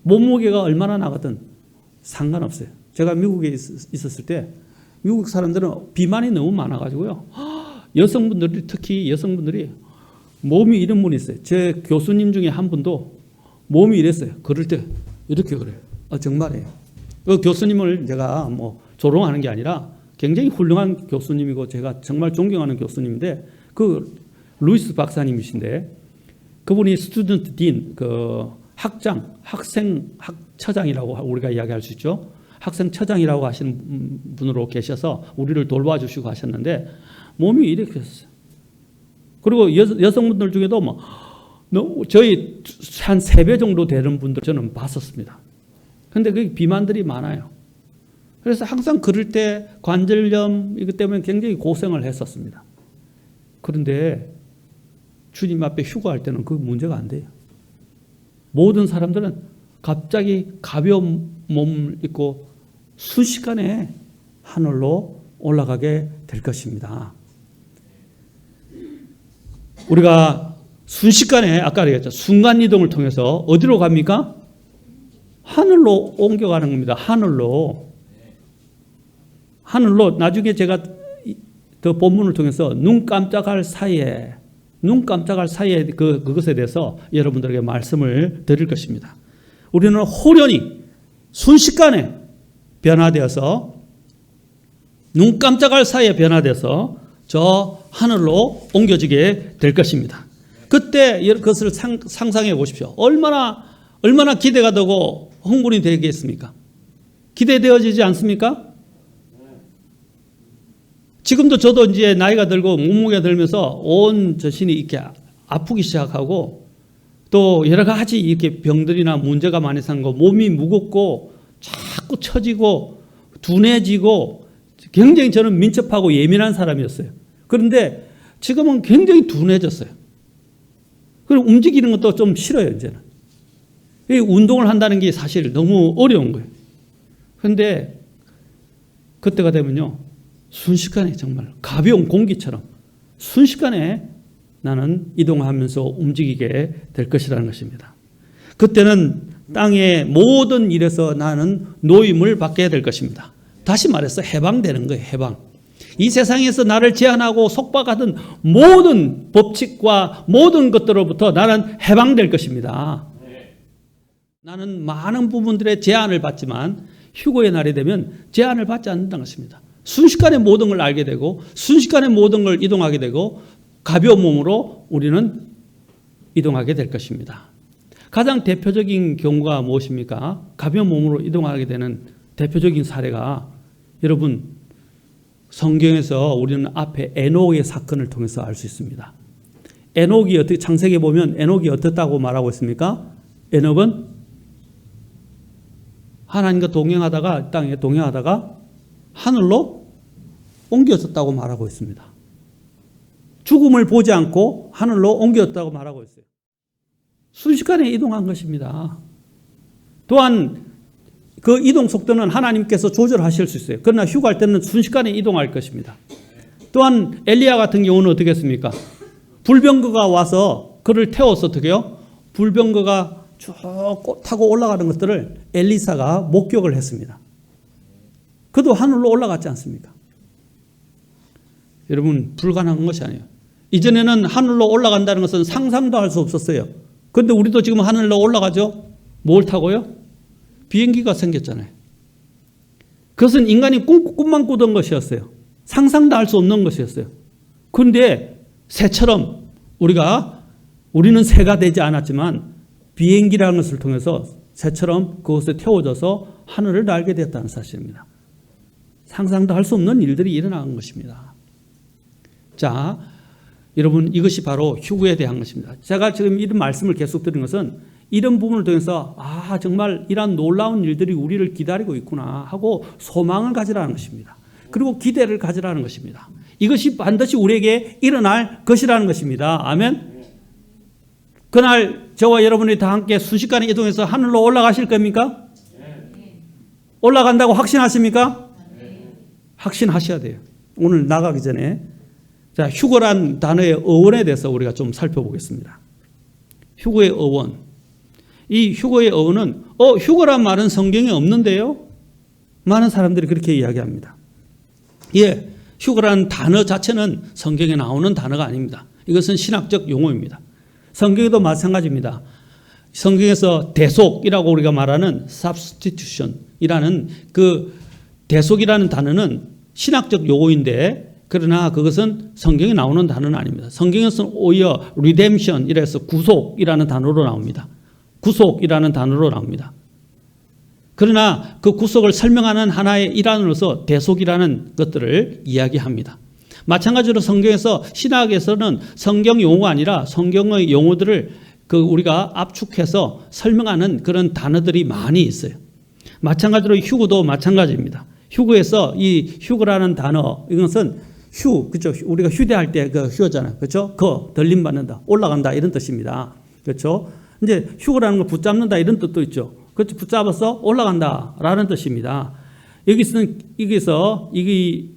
몸무게가 얼마나 나가든 상관없어요. 제가 미국에 있었을 때 미국 사람들은 비만이 너무 많아가지고요. 여성분들이 특히 여성분들이 몸이 이런 분이 있어요. 제 교수님 중에 한 분도 몸이 이랬어요. 걸을 때 이렇게 그래요. 정말이에요. 그 교수님을 제가 뭐 조롱하는 게 아니라 굉장히 훌륭한 교수님이고 제가 정말 존경하는 교수님인데 그 루이스 박사님이신데 그분이 스튜던트 딘, 그 학생처장이라고 우리가 이야기할 수 있죠. 학생처장이라고 하시는 분으로 계셔서 우리를 돌봐주시고 하셨는데 몸이 이렇게 했어요. 그리고 여성분들 중에도 뭐 저희 한 3배 정도 되는 분들 저는 봤었습니다. 근데 그 비만들이 많아요. 그래서 항상 걸을 때 관절염 이것 때문에 굉장히 고생을 했었습니다. 그런데 주님 앞에 휴가할 때는 그 문제가 안 돼요. 모든 사람들은 갑자기 가벼운 몸을 입고 순식간에 하늘로 올라가게 될 것입니다. 우리가 순식간에 아까 얘기했죠. 순간이동을 통해서 어디로 갑니까? 하늘로 옮겨가는 겁니다. 하늘로 나중에 제가 그 본문을 통해서 눈 깜짝할 사이에 그것에 대해서 여러분들에게 말씀을 드릴 것입니다. 우리는 호련히 순식간에 변화되어서 눈 깜짝할 사이에 변화돼서 저 하늘로 옮겨지게 될 것입니다. 그때 그것을 상상해 보십시오. 얼마나 기대가 되고 흥분이 되겠습니까? 기대되어지지 않습니까? 지금도 저도 이제 나이가 들고 몸무게가 들면서 온 전신이 이렇게 아프기 시작하고 또 여러 가지 이렇게 병들이나 문제가 많이 생긴 거 몸이 무겁고 자꾸 처지고 둔해지고 굉장히 저는 민첩하고 예민한 사람이었어요. 그런데 지금은 굉장히 둔해졌어요. 그리고 움직이는 것도 좀 싫어요, 이제는. 운동을 한다는 게 사실 너무 어려운 거예요. 그런데 그때가 되면요. 순식간에 정말 가벼운 공기처럼 순식간에 나는 이동하면서 움직이게 될 것이라는 것입니다. 그때는 땅의 모든 일에서 나는 노임을 받게 될 것입니다. 다시 말해서 해방되는 거예요. 해방. 이 세상에서 나를 제한하고 속박하던 모든 법칙과 모든 것들로부터 나는 해방될 것입니다. 나는 많은 부분들의 제한을 받지만 휴거의 날이 되면 제한을 받지 않는다는 것입니다. 순식간에 모든 걸 알게 되고 순식간에 모든 걸 이동하게 되고 가벼운 몸으로 우리는 이동하게 될 것입니다. 가장 대표적인 경우가 무엇입니까? 가벼운 몸으로 이동하게 되는 대표적인 사례가 여러분 성경에서 우리는 앞에 에녹의 사건을 통해서 알 수 있습니다. 에녹이 어떻게 창세기에 보면 에녹이 어떻다고 말하고 있습니까? 에녹은 하나님과 동행하다가 땅에 동행하다가 하늘로 옮겨졌다고 말하고 있습니다. 죽음을 보지 않고 하늘로 옮겨졌다고 말하고 있어요. 순식간에 이동한 것입니다. 또한 그 이동 속도는 하나님께서 조절하실 수 있어요. 그러나 휴가할 때는 순식간에 이동할 것입니다. 또한 엘리야 같은 경우는 어떻게 했습니까? 불병거가 와서 그를 태워서 어떻게 해요? 불병거가 쭉 타고 올라가는 것들을 엘리사가 목격을 했습니다. 그도 하늘로 올라갔지 않습니까? 여러분 불가능한 것이 아니에요. 이전에는 하늘로 올라간다는 것은 상상도 할 수 없었어요. 그런데 우리도 지금 하늘로 올라가죠? 뭘 타고요? 비행기가 생겼잖아요. 그것은 인간이 꿈만 꾸던 것이었어요. 상상도 할 수 없는 것이었어요. 그런데 새처럼 우리는 새가 되지 않았지만 비행기라는 것을 통해서 새처럼 그것에 태워져서 하늘을 날게 되었다는 사실입니다. 상상도 할 수 없는 일들이 일어난 것입니다. 자, 여러분 이것이 바로 휴거에 대한 것입니다. 제가 지금 이런 말씀을 계속 드린 것은 이런 부분을 통해서 정말 이런 놀라운 일들이 우리를 기다리고 있구나 하고 소망을 가지라는 것입니다. 그리고 기대를 가지라는 것입니다. 이것이 반드시 우리에게 일어날 것이라는 것입니다. 아멘. 그날 저와 여러분이 다 함께 순식간에 이동해서 하늘로 올라가실 겁니까? 올라간다고 확신하십니까? 확신하셔야 돼요. 오늘 나가기 전에 자, 휴거란 단어의 어원에 대해서 우리가 좀 살펴보겠습니다. 휴거의 어원. 이 휴거의 어원은 휴거란 말은 성경에 없는데요. 많은 사람들이 그렇게 이야기합니다. 휴거란 단어 자체는 성경에 나오는 단어가 아닙니다. 이것은 신학적 용어입니다. 성경에도 마찬가지입니다. 성경에서 대속이라고 우리가 말하는 substitution이라는 그 대속이라는 단어는 신학적 용어인데 그러나 그것은 성경에 나오는 단어는 아닙니다. 성경에서는 오히려 redemption 이래서 구속이라는 단어로 나옵니다. 구속이라는 단어로 나옵니다. 그러나 그 구속을 설명하는 하나의 일환으로서 대속이라는 것들을 이야기합니다. 마찬가지로 성경에서 신학에서는 성경 용어가 아니라 성경의 용어들을 우리가 압축해서 설명하는 그런 단어들이 많이 있어요. 마찬가지로 휴거도 마찬가지입니다. 휴거에서 이 휴거라는 단어 이것은 그렇죠? 우리가 휴대할 때 그 휴거잖아요. 그렇죠? 들림 받는다, 올라간다 이런 뜻입니다. 그렇죠? 이제 휴거라는 거 붙잡는다 이런 뜻도 있죠. 그렇죠? 붙잡아서 올라간다라는 뜻입니다. 여기서 이게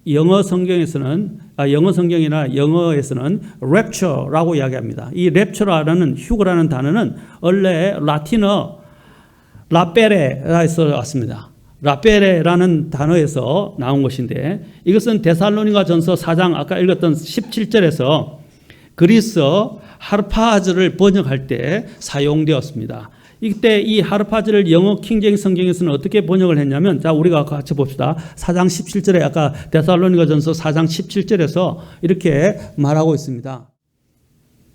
영어 성경이나 영어에서는 rapture라고 이야기합니다. 이 rapture라는 휴거라는 단어는 원래 라틴어 라페레에서 왔습니다. 라페레라는 단어에서 나온 것인데 이것은 데살로니가전서 4장 아까 읽었던 17절에서 그리스어 하르파즈를 번역할 때 사용되었습니다. 이때 이 하르파즈를 영어 킹제임스 성경에서는 어떻게 번역을 했냐면 자 우리가 같이 봅시다. 4장 17절에 아까 데살로니가전서 4장 17절에서 이렇게 말하고 있습니다.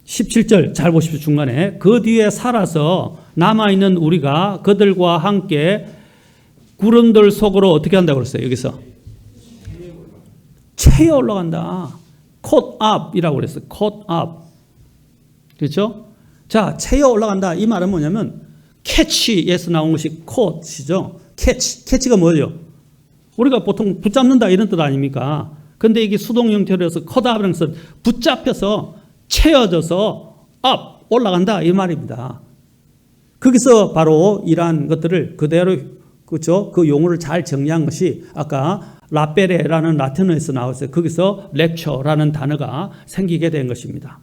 17절 잘 보십시오. 중간에 그 뒤에 살아서 남아있는 우리가 그들과 함께 구름들 속으로 어떻게 한다고 그랬어요? 여기서 체에 올라간다. caught up이라고 그랬어요. caught up. 그렇죠? 자, 체에 올라간다. 이 말은 뭐냐면 catch에서 나온 것이 caught이죠. catch가 뭐죠? 우리가 보통 붙잡는다 이런 뜻 아닙니까? 근데 이게 수동 형태로서 caught up이라는 것은 붙잡혀서 채워져서 up 올라간다 이 말입니다. 거기서 바로 이러한 것들을 그대로 그렇죠? 그 용어를 잘 정리한 것이 아까 라페레라는 라틴어에서 나왔어요. 거기서 랩처라는 단어가 생기게 된 것입니다.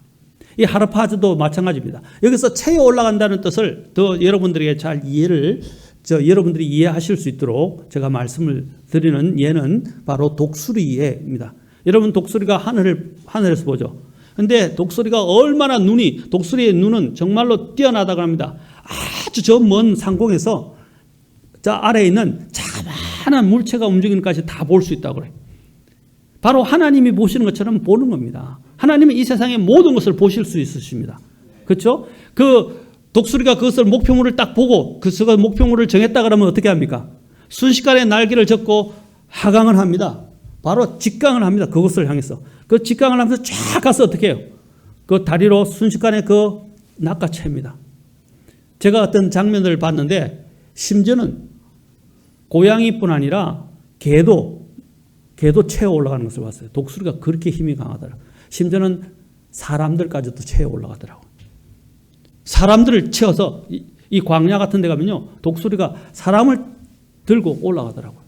이 하르파즈도 마찬가지입니다. 여기서 체에 올라간다는 뜻을 더 여러분들에게 잘 여러분들이 이해하실 수 있도록 제가 말씀을 드리는 예는 바로 독수리예입니다. 여러분 독수리가 하늘에서 보죠. 근데 독수리가 얼마나 독수리의 눈은 정말로 뛰어나다고 합니다. 아주 저 먼 상공에서 저 아래에 있는 자만한 물체가 움직이는 것까지 다 볼 수 있다고 그래요. 바로 하나님이 보시는 것처럼 보는 겁니다. 하나님은 이 세상의 모든 것을 보실 수 있으십니다. 그렇죠? 그 독수리가 그것을 목표물을 딱 보고 그 목표물을 정했다 그러면 어떻게 합니까? 순식간에 날개를 젓고 하강을 합니다. 바로 직강을 합니다. 그것을 향해서. 그 직강을 하면서 쫙 가서 어떻게 해요? 그 다리로 순식간에 낚아챕니다. 제가 어떤 장면을 봤는데 심지어는 고양이뿐 아니라 개도 채워 올라가는 것을 봤어요. 독수리가 그렇게 힘이 강하더라고요. 심지어는 사람들까지도 채워 올라가더라고요. 사람들을 채워서 이 광야 같은 데 가면요. 독수리가 사람을 들고 올라가더라고요.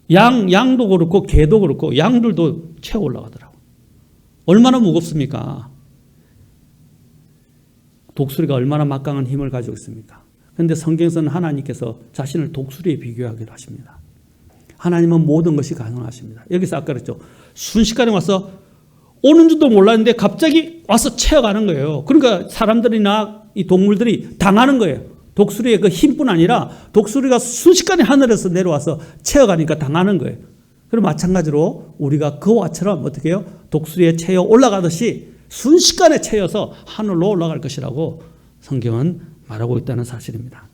양도 그렇고 개도 그렇고 양들도 채워 올라가더라고요. 얼마나 무겁습니까? 독수리가 얼마나 막강한 힘을 가지고 있습니까? 그런데 성경에서는 하나님께서 자신을 독수리에 비교하기로 하십니다. 하나님은 모든 것이 가능하십니다. 여기서 아까 그랬죠. 순식간에 와서 오는 줄도 몰랐는데 갑자기 와서 채워가는 거예요. 그러니까 사람들이나 이 동물들이 당하는 거예요. 독수리의 그 힘뿐 아니라 독수리가 순식간에 하늘에서 내려와서 채워가니까 당하는 거예요. 그리고 마찬가지로 우리가 그와처럼 어떻게 해요? 독수리에 채워 올라가듯이 순식간에 채워서 하늘로 올라갈 것이라고 성경은 말하고 있다는 사실입니다.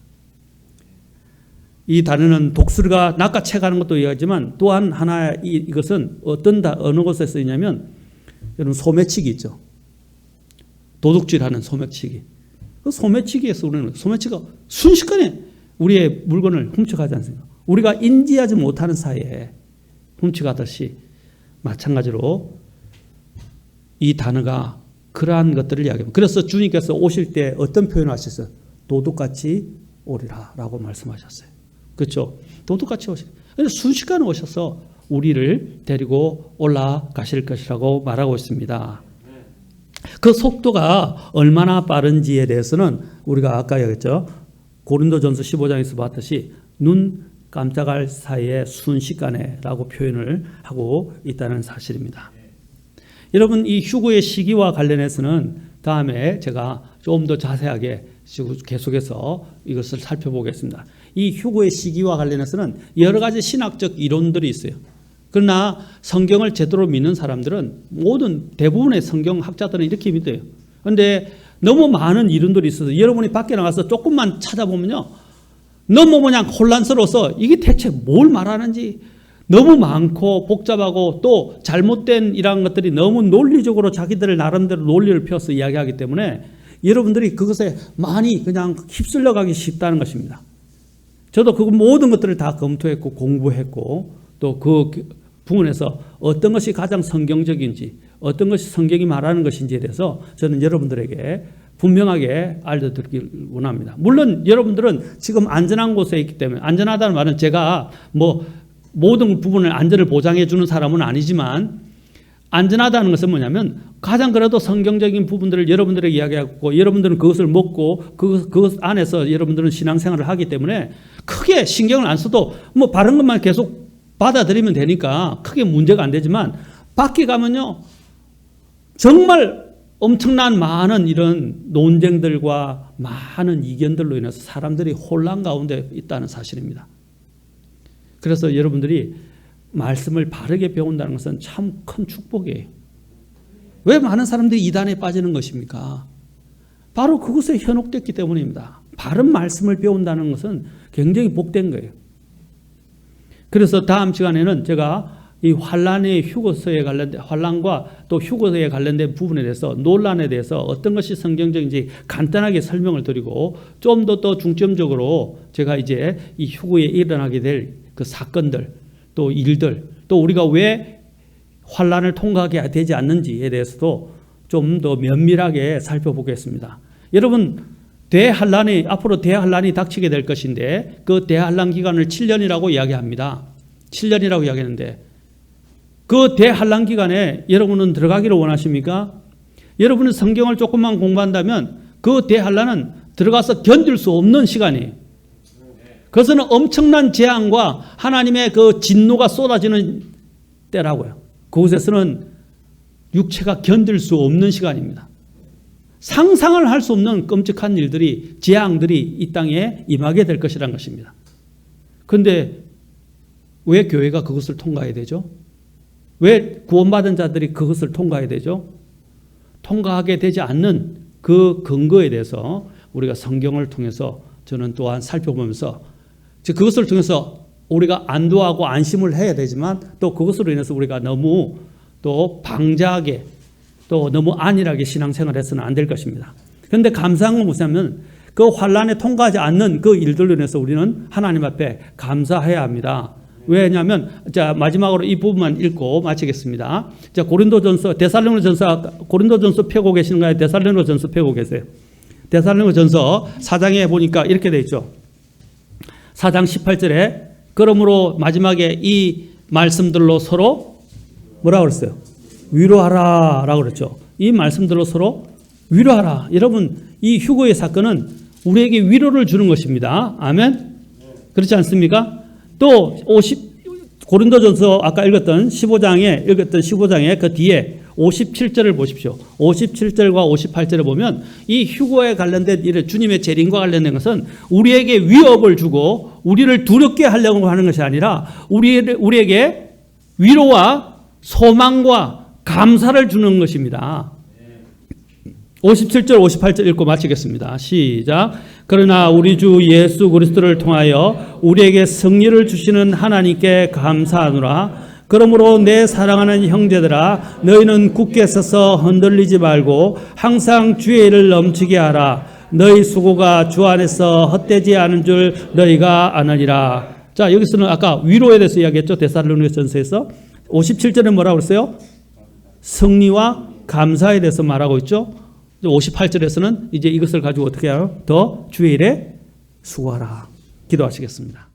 이 단어는 독수리가 낚아채가는 것도 이야기하지만 또한 하나 이것은 어느 곳에 쓰이냐면 여러분 소매치기 있죠. 도둑질하는 소매치기. 그 소매치기에서 우리는 소매치기가 순식간에 우리의 물건을 훔쳐가지 않습니까? 우리가 인지하지 못하는 사이에 훔쳐가듯이 마찬가지로 이 단어가 그러한 것들을 이야기합니다. 그래서 주님께서 오실 때 어떤 표현을 하셨어요? 도둑같이 오리라 라고 말씀하셨어요. 그렇죠? 도둑같이 오시라. 순식간에 오셔서 우리를 데리고 올라가실 것이라고 말하고 있습니다. 그 속도가 얼마나 빠른지에 대해서는 우리가 아까 얘기했죠. 고린도전서 15장에서 봤듯이 눈 깜짝할 사이에 순식간에 라고 표현을 하고 있다는 사실입니다. 여러분 이 휴거의 시기와 관련해서는 다음에 제가 좀 더 자세하게 계속해서 이것을 살펴보겠습니다. 이 휴거의 시기와 관련해서는 여러 가지 신학적 이론들이 있어요. 그러나 성경을 제대로 믿는 사람들은 대부분의 성경학자들은 이렇게 믿어요. 그런데 너무 많은 이론들이 있어서 여러분이 밖에 나가서 조금만 찾아보면요, 너무 그냥 혼란스러워서 이게 대체 뭘 말하는지 너무 많고 복잡하고 또 잘못된 이러한 것들이 너무 논리적으로 자기들 나름대로 논리를 펴서 이야기하기 때문에 여러분들이 그것에 많이 그냥 휩쓸려 가기 쉽다는 것입니다. 저도 그 모든 것들을 다 검토했고 공부했고 또 그 부분에서 어떤 것이 가장 성경적인지 어떤 것이 성경이 말하는 것인지에 대해서 저는 여러분들에게 분명하게 알려드리길 원합니다. 물론 여러분들은 지금 안전한 곳에 있기 때문에, 안전하다는 말은 제가 모든 부분을 안전을 보장해 주는 사람은 아니지만, 안전하다는 것은 뭐냐면 가장 그래도 성경적인 부분들을 여러분들에게 이야기하고 여러분들은 그것을 먹고 그것 안에서 여러분들은 신앙생활을 하기 때문에 크게 신경을 안 써도 바른 것만 계속 받아들이면 되니까 크게 문제가 안 되지만, 밖에 가면요 정말 엄청난 많은 이런 논쟁들과 많은 이견들로 인해서 사람들이 혼란 가운데 있다는 사실입니다. 그래서 여러분들이 말씀을 바르게 배운다는 것은 참 큰 축복이에요. 왜 많은 사람들이 이단에 빠지는 것입니까? 바로 그것에 현혹됐기 때문입니다. 바른 말씀을 배운다는 것은 굉장히 복된 거예요. 그래서 다음 시간에는 제가 이 환란의 휴거서에 관련된, 환란과 또 휴거서에 관련된 부분에 대해서, 논란에 대해서 어떤 것이 성경적인지 간단하게 설명을 드리고, 좀 더 중점적으로 제가 이제 이 휴거에 일어나게 될 그 사건들, 또 일들, 또 우리가 왜 환란을 통과하게 되지 않는지에 대해서도 좀 더 면밀하게 살펴보겠습니다. 여러분, 앞으로 대환란이 닥치게 될 것인데, 그 대환란 기간을 7년이라고 이야기합니다. 7년이라고 이야기하는데, 그 대환란 기간에 여러분은 들어가기를 원하십니까? 여러분은 성경을 조금만 공부한다면 그 대환란은 들어가서 견딜 수 없는 시간이에요. 그것은 엄청난 재앙과 하나님의 그 진노가 쏟아지는 때라고요. 그곳에서는 육체가 견딜 수 없는 시간입니다. 상상을 할 수 없는 끔찍한 일들이, 재앙들이 이 땅에 임하게 될 것이라는 것입니다. 그런데 왜 교회가 그것을 통과해야 되죠? 왜 구원받은 자들이 그것을 통과해야 되죠? 통과하게 되지 않는 그 근거에 대해서 우리가 성경을 통해서 저는 또한 살펴보면서, 즉 그것을 통해서 우리가 안도하고 안심을 해야 되지만, 또 그것으로 인해서 우리가 너무 또 방자하게 또 너무 안일하게 신앙생활을 해서는 안 될 것입니다. 그런데 감사한 건 뭐냐면 그 환란에 통과하지 않는 그 일들로 인해서 우리는 하나님 앞에 감사해야 합니다. 왜냐하면, 자, 마지막으로 이 부분만 읽고 마치겠습니다. 자, 고린도전서 펴고 계시는가요? 데살로니가전서 펴고 계세요. 데살로니가전서 4장에 보니까 이렇게 돼 있죠. 4장 18절에 그러므로 마지막에 이 말씀들로 서로 뭐라고 그랬어요? 위로하라 라고 그랬죠. 이 말씀들로 서로 위로하라. 여러분, 이 휴거의 사건은 우리에게 위로를 주는 것입니다. 아멘? 그렇지 않습니까? 또 고린도전서 아까 읽었던 15장에 그 뒤에 57절을 보십시오. 57절과 58절을 보면 이 휴거에 관련된 일을, 주님의 재림과 관련된 것은 우리에게 위협을 주고 우리를 두렵게 하려고 하는 것이 아니라 우리에게 위로와 소망과 감사를 주는 것입니다. 57절 58절 읽고 마치겠습니다. 시작. 그러나 우리 주 예수 그리스도를 통하여 우리에게 승리를 주시는 하나님께 감사하노라. 그러므로 내 사랑하는 형제들아, 너희는 굳게 서서 흔들리지 말고 항상 주의 일을 넘치게 하라. 너희 수고가 주 안에서 헛되지 않은 줄 너희가 아느니라. 자, 여기서는 아까 위로에 대해서 이야기했죠. 데살로니가전서에서 57절에 뭐라고 그랬어요? 승리와 감사에 대해서 말하고 있죠. 58절에서는 이제 이것을 가지고 어떻게 해요? 더 주의 일에 수고하라. 기도하시겠습니다.